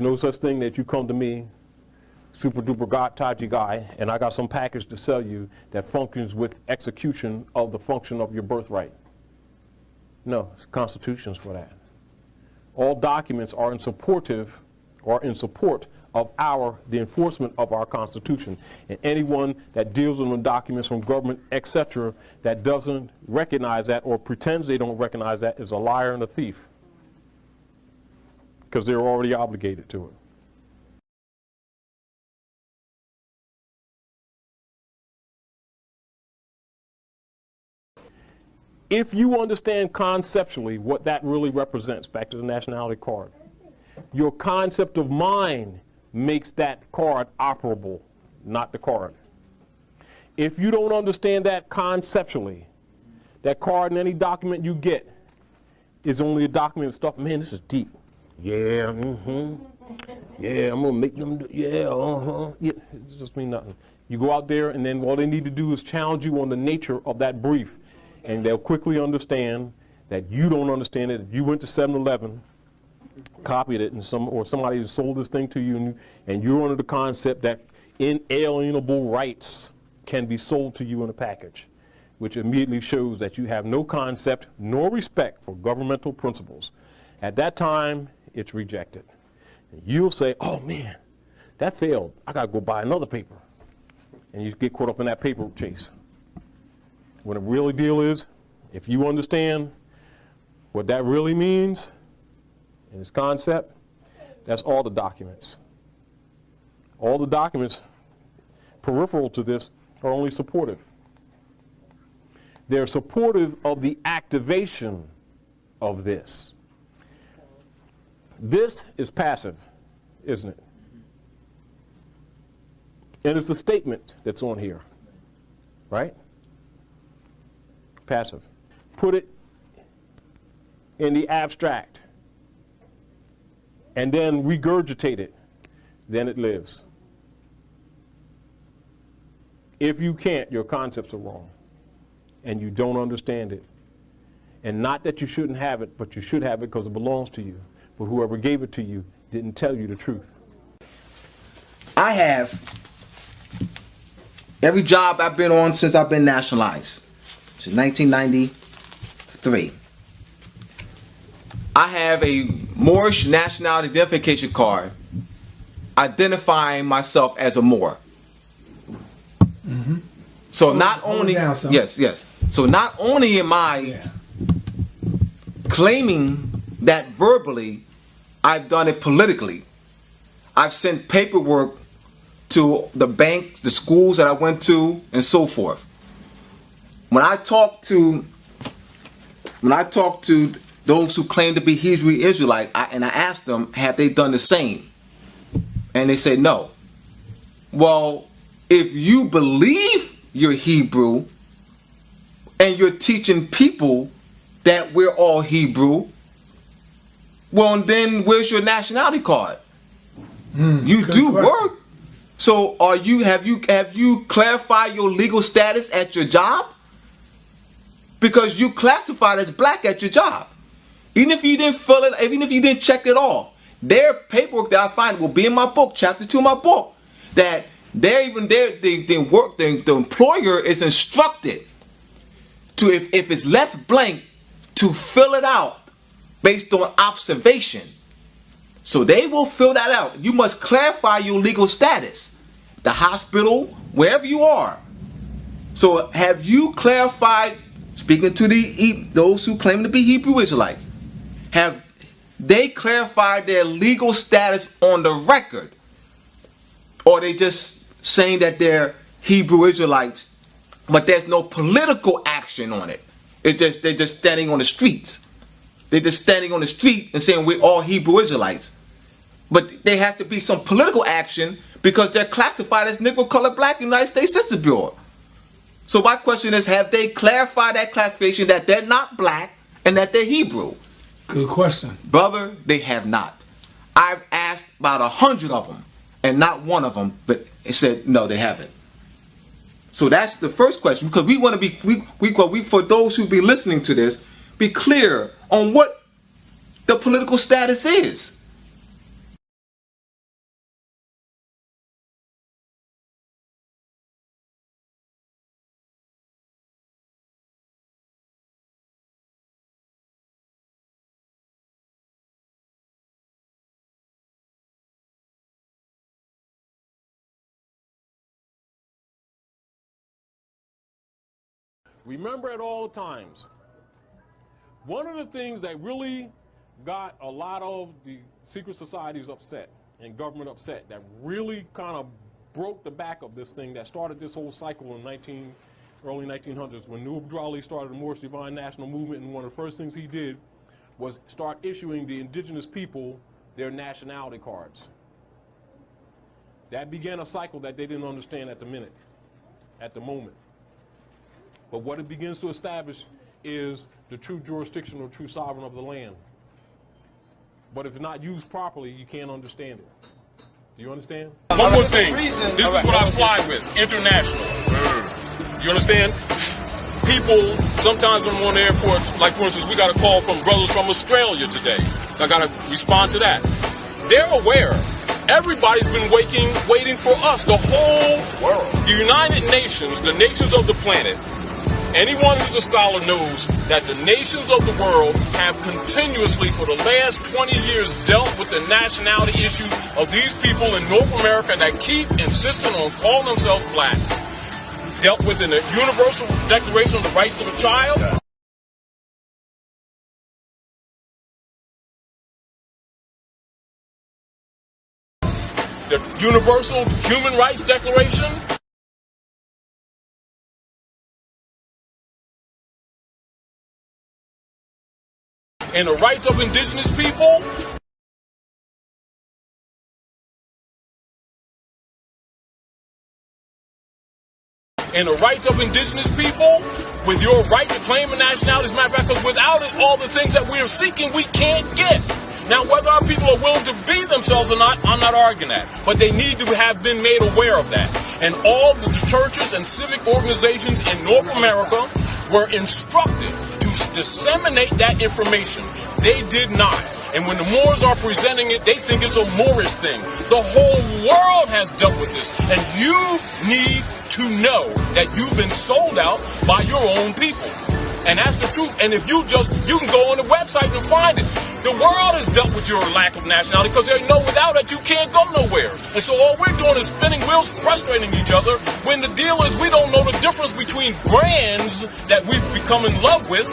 no such thing that you come to me, super duper God Taji guy, and I got some package to sell you that functions with execution of the function of your birthright. No, it's constitutions for that. All documents are in support of the enforcement of our Constitution. And anyone that deals with documents from government, etc., that doesn't recognize that or pretends they don't recognize that is a liar and a thief, because they're already obligated to it. If you understand conceptually what that really represents, back to the nationality card, your concept of mind makes that card operable, not the card. If you don't understand that conceptually, that card and any document you get is only a document of stuff. Man, this is deep. Yeah, yeah, I'm gonna make them do, yeah, yeah. It just means nothing. You go out there and then all they need to do is challenge you on the nature of that brief, and they'll quickly understand that you don't understand it. You went to 7-Eleven, copied it, and somebody sold this thing to you, and you're under the concept that inalienable rights can be sold to you in a package, which immediately shows that you have no concept nor respect for governmental principles. At that time, it's rejected. And you'll say, oh man, that failed. I gotta go buy another paper. And you get caught up in that paper chase. When the real deal is, if you understand what that really means in its concept, that's all the documents. All the documents peripheral to this are only supportive. They're supportive of the activation of this. This is passive, isn't it? And it's a statement that's on here, right? Passive. Put it in the abstract and then regurgitate it, then it lives. If you can't, your concepts are wrong and you don't understand it. And not that you shouldn't have it, but you should have it because it belongs to you. But whoever gave it to you didn't tell you the truth. I have every job I've been on since I've been nationalized. Since 1993. I have a Moorish nationality identification card identifying myself as a Moor. So not only, yes. So not only am I claiming that verbally, I've done it politically. I've sent paperwork to the banks, the schools that I went to, and so forth. When I talk to those who claim to be Hebrew Israelites, and I ask them, have they done the same? And they say no. Well, if you believe you're Hebrew and you're teaching people that we're all Hebrew, well then where's your nationality card? You do work. So have you clarified your legal status at your job? Because you classified as black at your job. Even if you didn't fill it, even if you didn't check it off, their paperwork that I find will be in my book, chapter 2 of my book, that the employer is instructed to, if it's left blank, to fill it out based on observation. So they will fill that out. You must clarify your legal status. The hospital, wherever you are. So have you clarified, speaking to those who claim to be Hebrew Israelites, have they clarified their legal status on the record? Or are they just saying that they're Hebrew Israelites, but there's no political action on it? They're just standing on the streets. They're just standing on the street and saying we're all Hebrew Israelites. But there has to be some political action because they're classified as Negro, Colored, Black, United States Census Bureau. So my question is, have they clarified that classification that they're not black and that they're Hebrew? Good question. Brother, they have not. I've asked about 100 of them and not one of them, but it said no, they haven't. So that's the first question, because we want to be, for those who be listening to this, be clear on what the political status is. Remember at all times. One of the things that really got a lot of the secret societies upset and government upset, that really kind of broke the back of this thing, that started this whole cycle in early 1900s, when New Abdul started the Moorish Divine National Movement, and one of the first things he did was start issuing the indigenous people their nationality cards. That began a cycle that they didn't understand at the moment. But what it begins to establish is the true jurisdiction or true sovereign of the land. But if it's not used properly, you can't understand it. Do you understand? One more thing. This is what I fly with, international. You understand? People, sometimes when I'm on the airports, like for instance, we got a call from brothers from Australia today. I got to respond to that. They're aware. Everybody's been waiting for us, the whole world. The United Nations, the nations of the planet. Anyone who's a scholar knows that the nations of the world have continuously, for the last 20 years, dealt with the nationality issue of these people in North America that keep insisting on calling themselves black. Dealt with in the Universal Declaration of the Rights of the Child. The Universal Human Rights Declaration. And the rights of indigenous people. And the rights of indigenous people, with your right to claim a nationality. As a matter of fact, because without it, all the things that we are seeking, we can't get. Now, whether our people are willing to be themselves or not, I'm not arguing that. But they need to have been made aware of that. And all the churches and civic organizations in North America were instructed to disseminate that information. They did not. And when the Moors are presenting it, they think it's a Moorish thing. The whole world has dealt with this. And you need to know that you've been sold out by your own people. And that's the truth. And if you can go on the website and find it. The world has dealt with your lack of nationality because they know without it you can't go nowhere. And so all we're doing is spinning wheels, frustrating each other, when the deal is we don't know the difference between brands that we've become in love with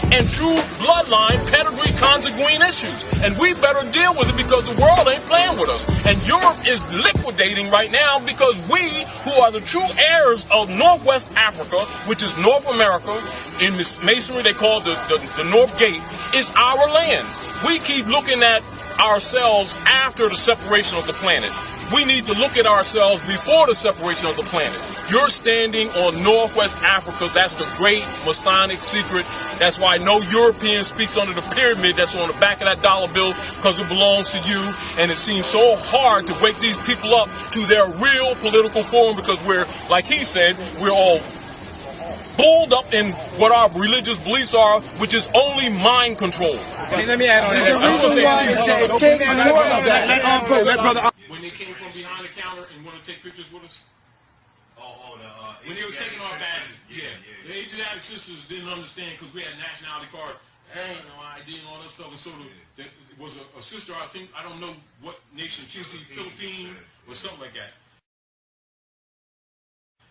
and true bloodline, pedigree, consanguine issues. And we better deal with it because the world ain't playing with us. And Europe is liquidating right now because we, who are the true heirs of Northwest Africa, which is North America, in this masonry they call the North Gate, is our land. We keep looking at ourselves after the separation of the planet. We need to look at ourselves before the separation of the planet. You're standing on Northwest Africa. That's the great Masonic secret. That's why no European speaks under the pyramid that's on the back of that dollar bill, because it belongs to you. And it seems so hard to wake these people up to their real political form because we're, like he said, we're all bulled up in what our religious beliefs are, which is only mind control. Let me add on that. When they came from behind the counter and want to take pictures with us? When they was taking our badges, the Asiatic sisters didn't understand because we had a nationality card. Hey, no ID and all that stuff. And so there was a sister, I don't know what nation, she was Philippine or something like that.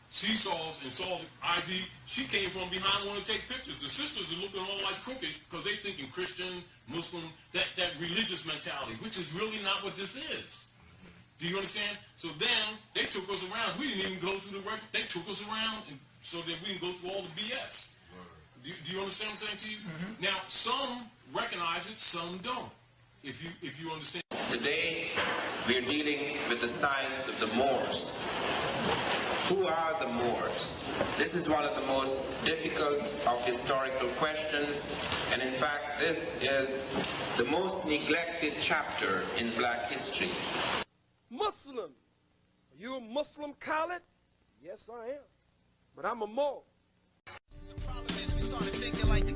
She saw us and saw the ID. She came from behind and wanted to take pictures. The sisters are looking all like crooked because they thinking Christian, Muslim, that religious mentality, which is really not what this is. Do you understand? So then they took us around. We didn't even go through the record. They took us around so that we can go through all the BS. Do you understand what I'm saying to you? Mm-hmm. Now, some recognize it, some don't. If you understand. Today, we are dealing with the science of the Moors. Who are the Moors? This is one of the most difficult of historical questions, and in fact, this is the most neglected chapter in black history. Muslim. Are you a Muslim, Khalid? Yes, I am. But I'm a Moor. The problem is we started thinking like the